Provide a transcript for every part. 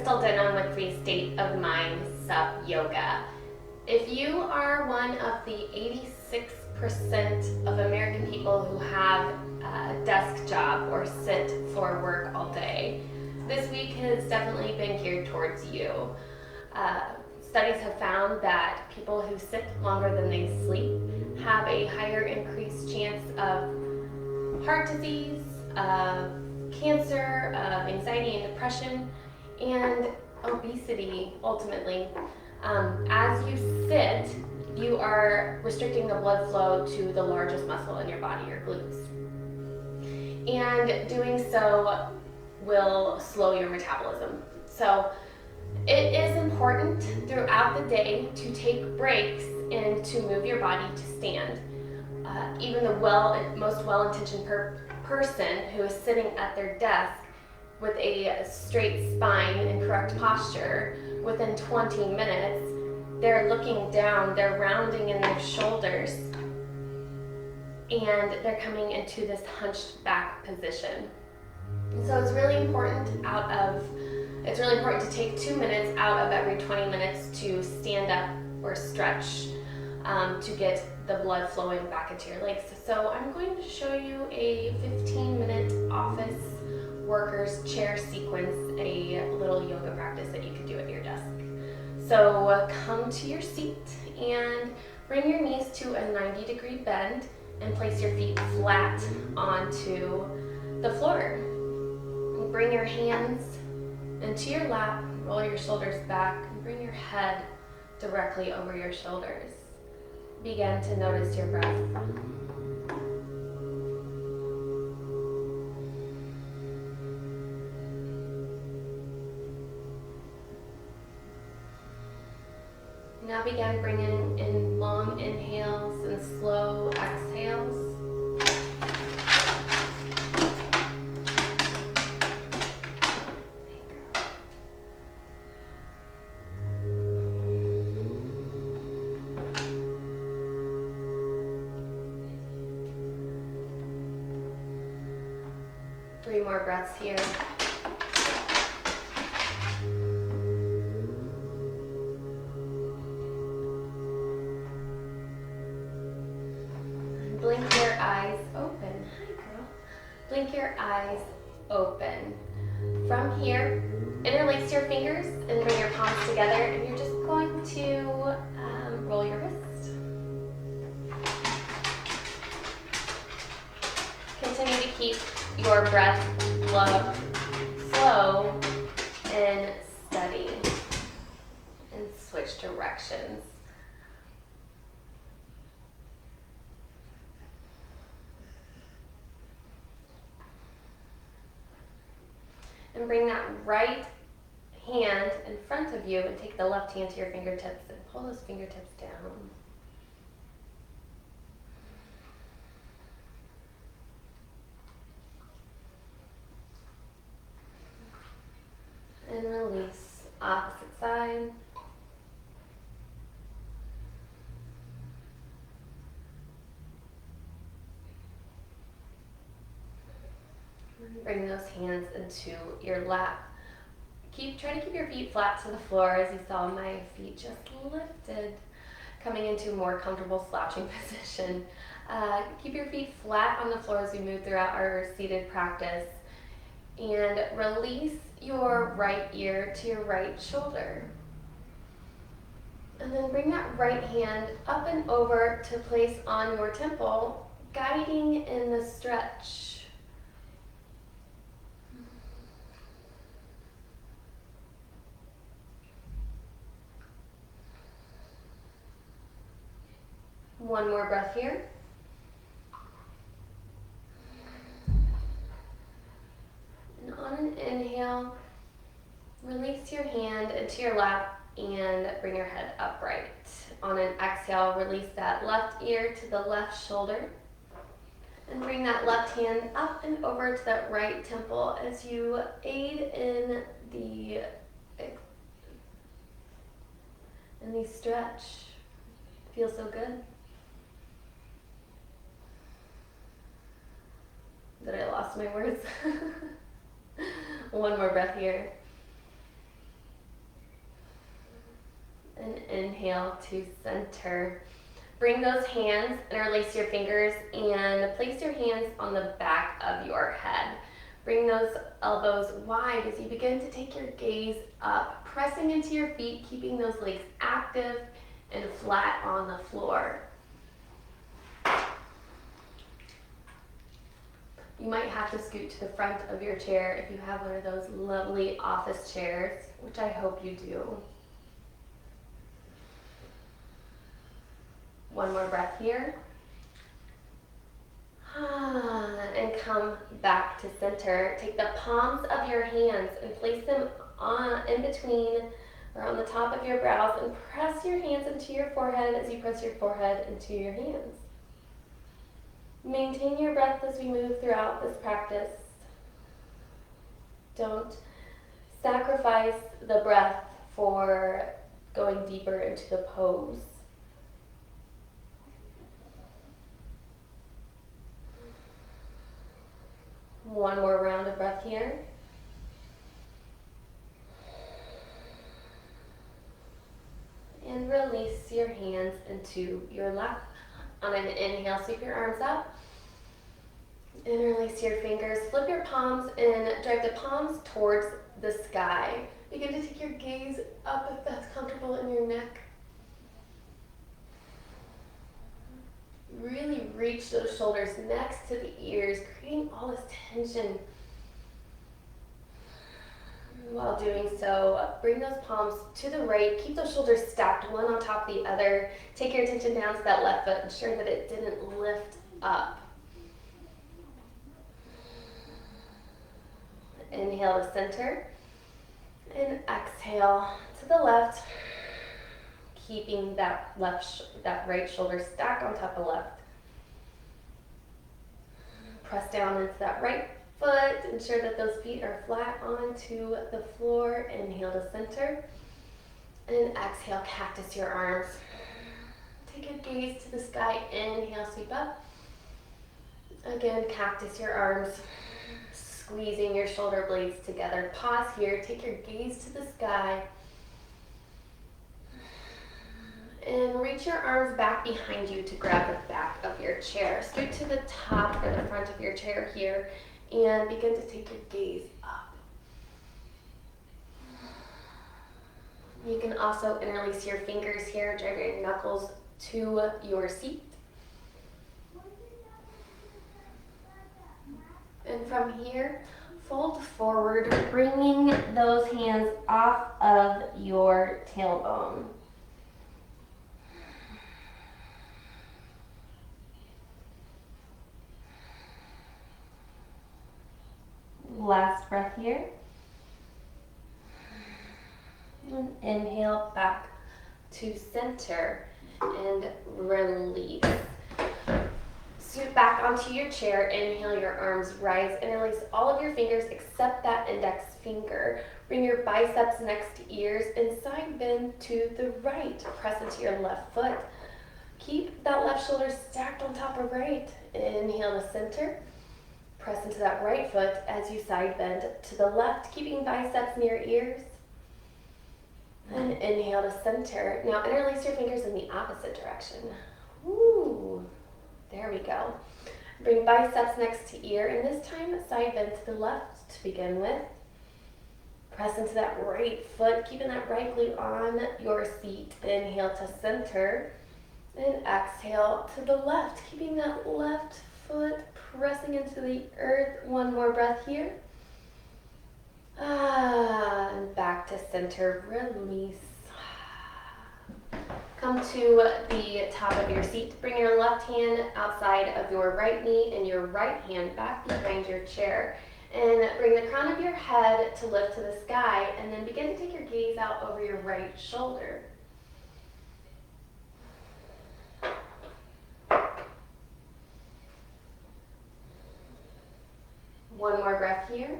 Crystal Denham with Free State of Mind Sup Yoga. If you are one of the 86% of American people who have a desk job or sit for work all day, this week has definitely been geared towards you. Studies have found that people who sit longer than they sleep have a higher increased chance of heart disease, of cancer, of anxiety and depression, and obesity ultimately. As you sit, you are restricting the blood flow to the largest muscle in your body, your glutes. And doing so will slow your metabolism. So it is important throughout the day to take breaks and to move your body to stand. Even the most well-intentioned person who is sitting at their desk with a straight spine and correct posture, within 20 minutes, they're looking down, they're rounding in their shoulders, and they're coming into this hunched back position. So it's really important to take 2 minutes out of every 20 minutes to stand up or stretch to get the blood flowing back into your legs. So I'm going to show you a 15-minute office workers chair sequence, a little yoga practice that you can do at your desk. So come to your seat and bring your knees to a 90-degree bend and place your feet flat onto the floor. Bring your hands into your lap, roll your shoulders back, and bring your head directly over your shoulders. Begin to notice your breath. Now begin bringing in long inhales and slow exhales. Three more breaths here. Blink your eyes open. Hi, girl. Blink your eyes open. From here, interlace your fingers and bring your palms together, and you're just going to roll your wrist. Continue to keep your breath slow and steady, and switch directions. And bring that right hand in front of you and take the left hand to your fingertips and pull those fingertips down. And release. Opposite side. Bring those hands into your lap. Try to keep your feet flat to the floor. As you saw, my feet just lifted, coming into a more comfortable slouching position. Keep your feet flat on the floor as we move throughout our seated practice. And release your right ear to your right shoulder. And then bring that right hand up and over to place on your temple, guiding in the stretch. One more breath here. And on an inhale, release your hand into your lap and bring your head upright. On an exhale, release that left ear to the left shoulder and bring that left hand up and over to that right temple as you aid in the stretch. Feels so good. That I lost my words. One more breath here. And inhale to center. Bring those hands, interlace your fingers, and place your hands on the back of your head. Bring those elbows wide as you begin to take your gaze up, pressing into your feet, keeping those legs active and flat on the floor. You might have to scoot to the front of your chair if you have one of those lovely office chairs, which I hope you do. One more breath here. And come back to center. Take the palms of your hands and place them in between or on the top of your brows, and press your hands into your forehead as you press your forehead into your hands. Maintain your breath as we move throughout this practice. Don't sacrifice the breath for going deeper into the pose. One more round of breath here. And release your hands into your lap. On an inhale, sweep your arms up. Interlace your fingers, flip your palms, and drive the palms towards the sky. Begin to take your gaze up if that's comfortable in your neck. Really reach those shoulders next to the ears, creating all this tension. While doing so, bring those palms to the right. Keep those shoulders stacked, one on top of the other. Take your attention down to that left foot. Ensure that it didn't lift up. Inhale to center. And exhale to the left. Keeping that right shoulder stacked on top of left. Press down into that right foot. Ensure that those feet are flat onto the floor. Inhale to center. And exhale, cactus your arms. Take your gaze to the sky. Inhale, sweep up. Again, cactus your arms. Squeezing your shoulder blades together. Pause here. Take your gaze to the sky. And reach your arms back behind you to grab the back of your chair. Scoot to the top or the front of your chair here and begin to take your gaze up. You can also interlace your fingers here, drive your knuckles to your seat. And from here, fold forward, bringing those hands off of your tailbone. Last breath here. And inhale back to center and release. Scoot back onto your chair. Inhale, your arms rise. Interlace all of your fingers except that index finger. Bring your biceps next to ears and side bend to the right. Press into your left foot. Keep that left shoulder stacked on top of right. Inhale to center. Press into that right foot as you side bend to the left, keeping biceps near ears. And inhale to center. Now interlace your fingers in the opposite direction. Woo! There we go. Bring biceps next to ear, and this time side bend to the left to begin with. Press into that right foot, keeping that right glute on your seat. Inhale to center, and exhale to the left, keeping that left foot pressing into the earth. One more breath here. And back to center, release. Come to the top of your seat. Bring your left hand outside of your right knee and your right hand back behind your chair. And bring the crown of your head to lift to the sky, and then begin to take your gaze out over your right shoulder. One more breath here.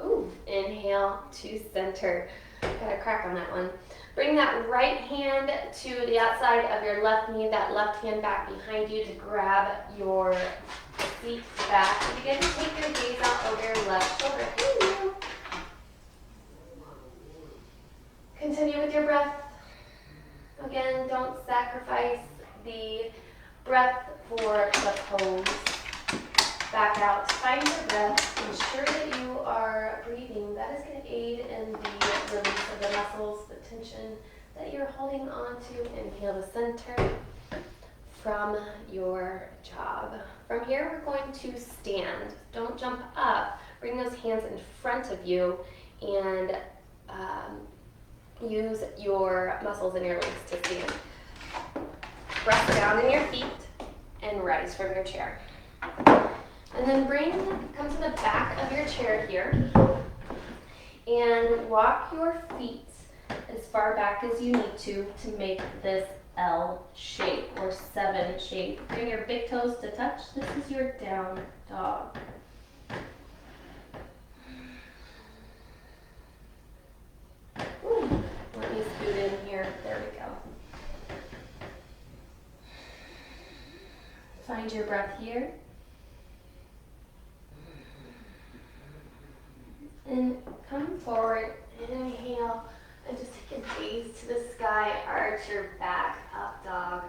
Ooh, inhale to center. Got a crack on that one. Bring that right hand to the outside of your left knee, that left hand back behind you to grab your seat back. And begin to take your gaze out over your left shoulder. Continue with your breath. Again, don't sacrifice the breath for the pose. Back out, find your breath, ensure that you are breathing. That is going to aid in the release of the muscles, the tension that you're holding on to. Inhale to center from your job. From here, we're going to stand. Don't jump up. Bring those hands in front of you and use your muscles in your legs to stand. Press down in your feet and rise from your chair. And then come to the back of your chair here and walk your feet as far back as you need to make this L shape or 7 shape. Bring your big toes to touch. This is your down dog. Ooh, let me scoot in here. There we go. Find your breath here. And come forward, inhale, and just take a gaze to the sky, arch your back, up dog.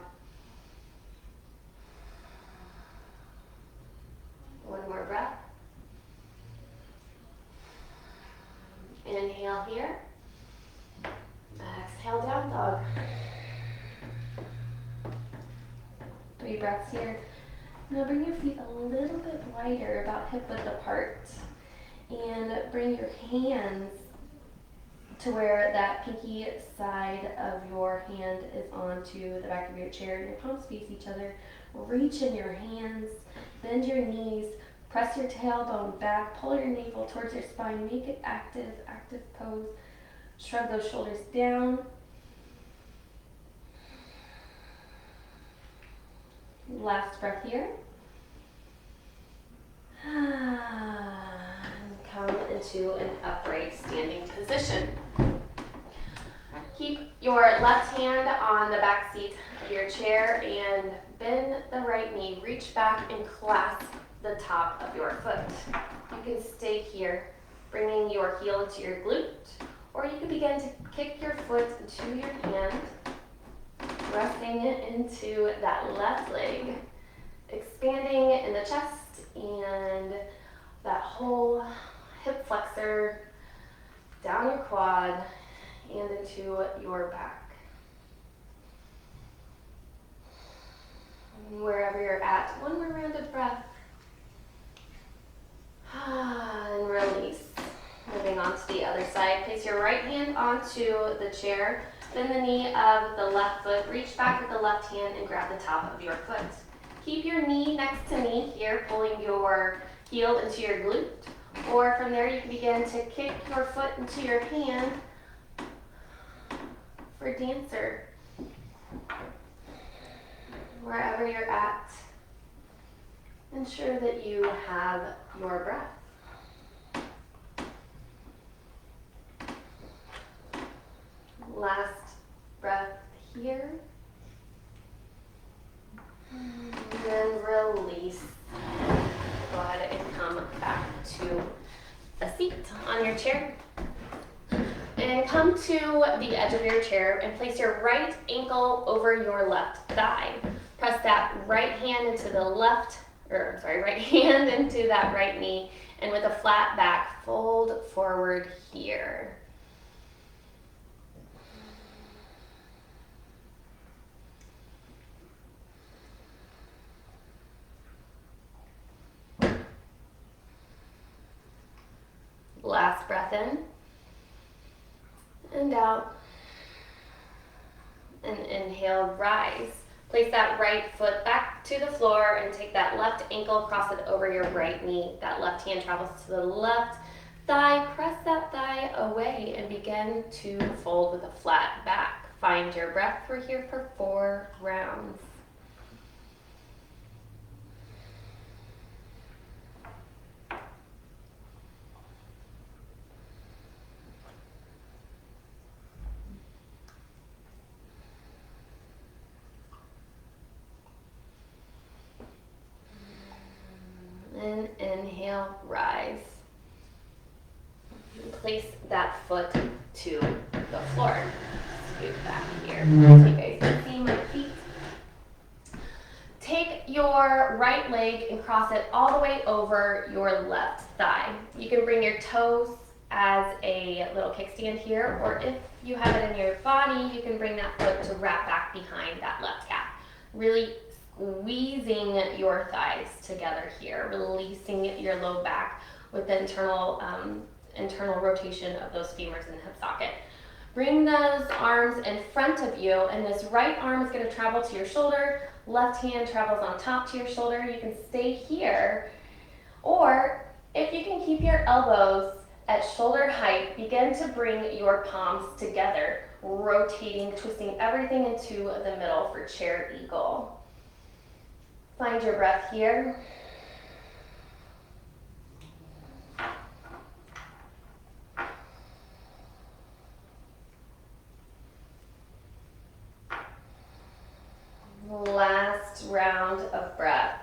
One more breath. Inhale here. Exhale, down dog. 3 breaths here. Now bring your feet a little bit wider, about hip width apart. And bring your hands to where that pinky side of your hand is onto the back of your chair and your palms face each other. Reach in your hands, bend your knees, press your tailbone back, pull your navel towards your spine, make it active pose. Shrug those shoulders down. Last breath here. Come into an upright standing position. Keep your left hand on the back seat of your chair and bend the right knee. Reach back and clasp the top of your foot. You can stay here, bringing your heel into your glute, or you can begin to kick your foot into your hand, resting it into that left leg, expanding in the chest and that whole hip flexor, down your quad, and into your back. And wherever you're at, one more round of breath. And release. Moving on to the other side. Place your right hand onto the chair, bend the knee of the left foot, reach back with the left hand and grab the top of your foot. Keep your knee next to me here, pulling your heel into your glute. Or from there you can begin to kick your foot into your hand for dancer. Wherever you're at, ensure that you have your breath. Last breath here. And then release. Go ahead and come back to a seat on your chair. And come to the edge of your chair and place your right ankle over your left thigh. Press that right hand into right hand into that right knee, and with a flat back, fold forward here. Last breath in and out. And inhale, rise. Place that right foot back to the floor and take that left ankle, cross it over your right knee. That left hand travels to the left thigh. Press that thigh away and begin to fold with a flat back. Find your breath. We're here for 4 rounds. And inhale, rise. Place that foot to the floor. Scoot back here so you guys can see my feet. Take your right leg and cross it all the way over your left thigh. You can bring your toes as a little kickstand here, or if you have it in your body, you can bring that foot to wrap back behind that left calf. Really squeezing your thighs together here, releasing your low back with the internal rotation of those femurs and hip socket. Bring those arms in front of you, and this right arm is going to travel to your shoulder, left hand travels on top to your shoulder. You can stay here, or if you can keep your elbows at shoulder height, begin to bring your palms together, rotating, twisting everything into the middle for chair eagle. Find your breath here. Last round of breath.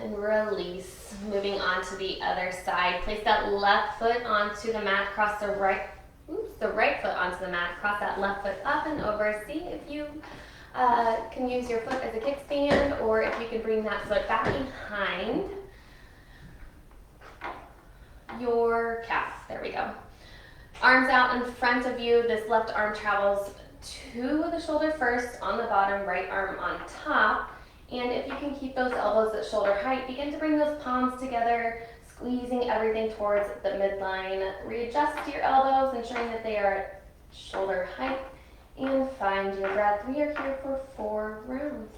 And release. Moving on to the other side. Place that left foot onto the mat, cross the right foot onto the mat, cross that left foot up and over. See if you can use your foot as a kickstand, or if you can bring that foot back behind your calf. There we go. Arms out in front of you. This left arm travels to the shoulder first, on the bottom, right arm on top. And if you can keep those elbows at shoulder height, begin to bring those palms together, squeezing everything towards the midline. Readjust your elbows, ensuring that they are at shoulder height, and find your breath. We are here for 4 rounds.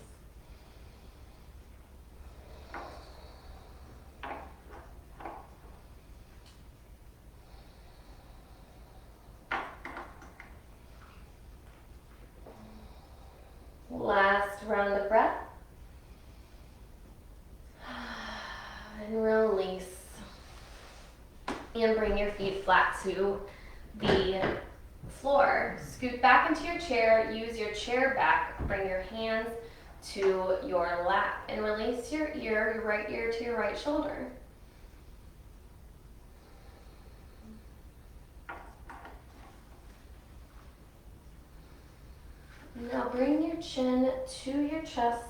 Last round of breath. And release. And bring your feet flat to the floor. Scoot back into your chair. Use your chair back. Bring your hands to your lap. And release your right ear to your right shoulder. Now bring your chin to your chest.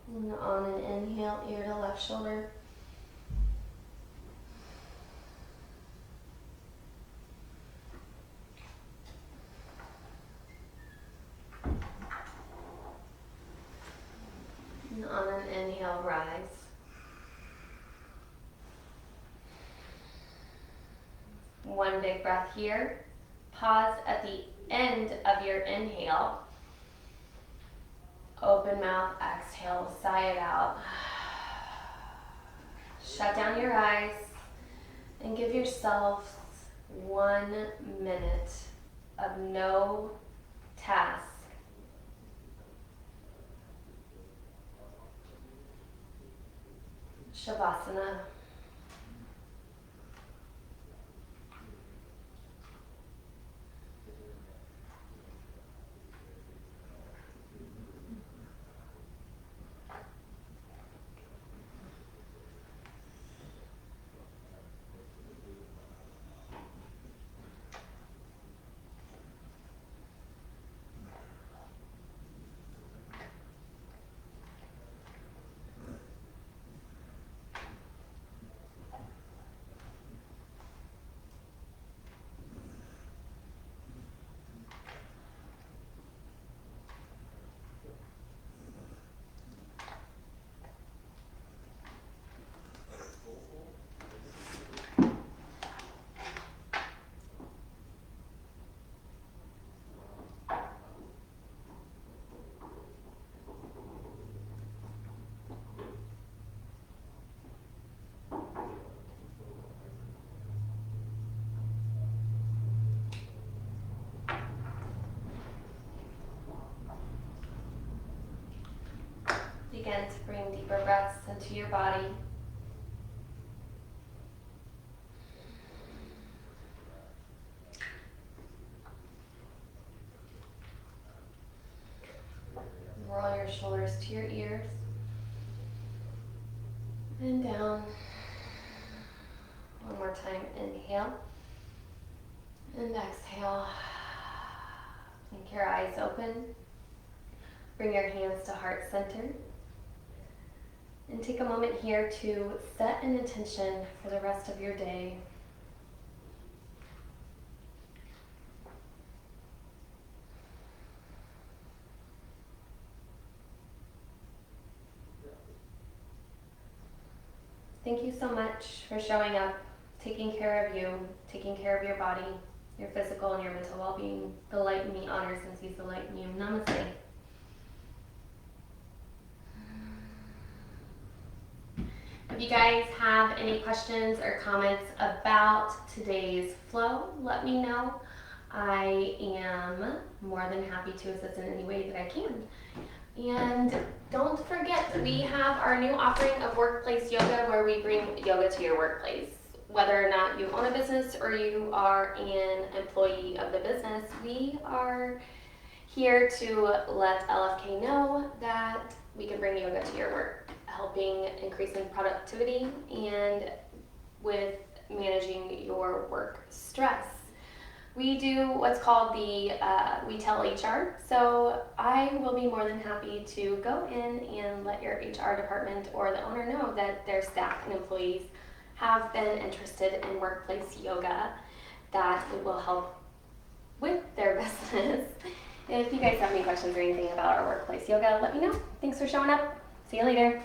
And on an inhale, ear to left shoulder. And on an inhale, rise. One big breath here. Pause at the end of your inhale. Open mouth, exhale, sigh it out. Shut down your eyes and give yourself 1 minute of no task. Shavasana. Begin to bring deeper breaths into your body. Draw your shoulders to your ears. And down. One more time, inhale. And exhale. Keep your eyes open. Bring your hands to heart center. And take a moment here to set an intention for the rest of your day. Thank you so much for showing up, taking care of you, taking care of your body, your physical and your mental well-being. The light in me honors and sees the light in you. Namaste. If you guys have any questions or comments about today's flow, let me know. I am more than happy to assist in any way that I can. And don't forget, we have our new offering of workplace yoga where we bring yoga to your workplace. Whether or not you own a business or you are an employee of the business, we are here to let LFK know that we can bring yoga to your work, helping increasing productivity and with managing your work stress. We do what's called the We Tell HR, so I will be more than happy to go in and let your HR department or the owner know that their staff and employees have been interested in workplace yoga, that it will help with their business. If you guys have any questions or anything about our workplace yoga, let me know. Thanks for showing up. See you later.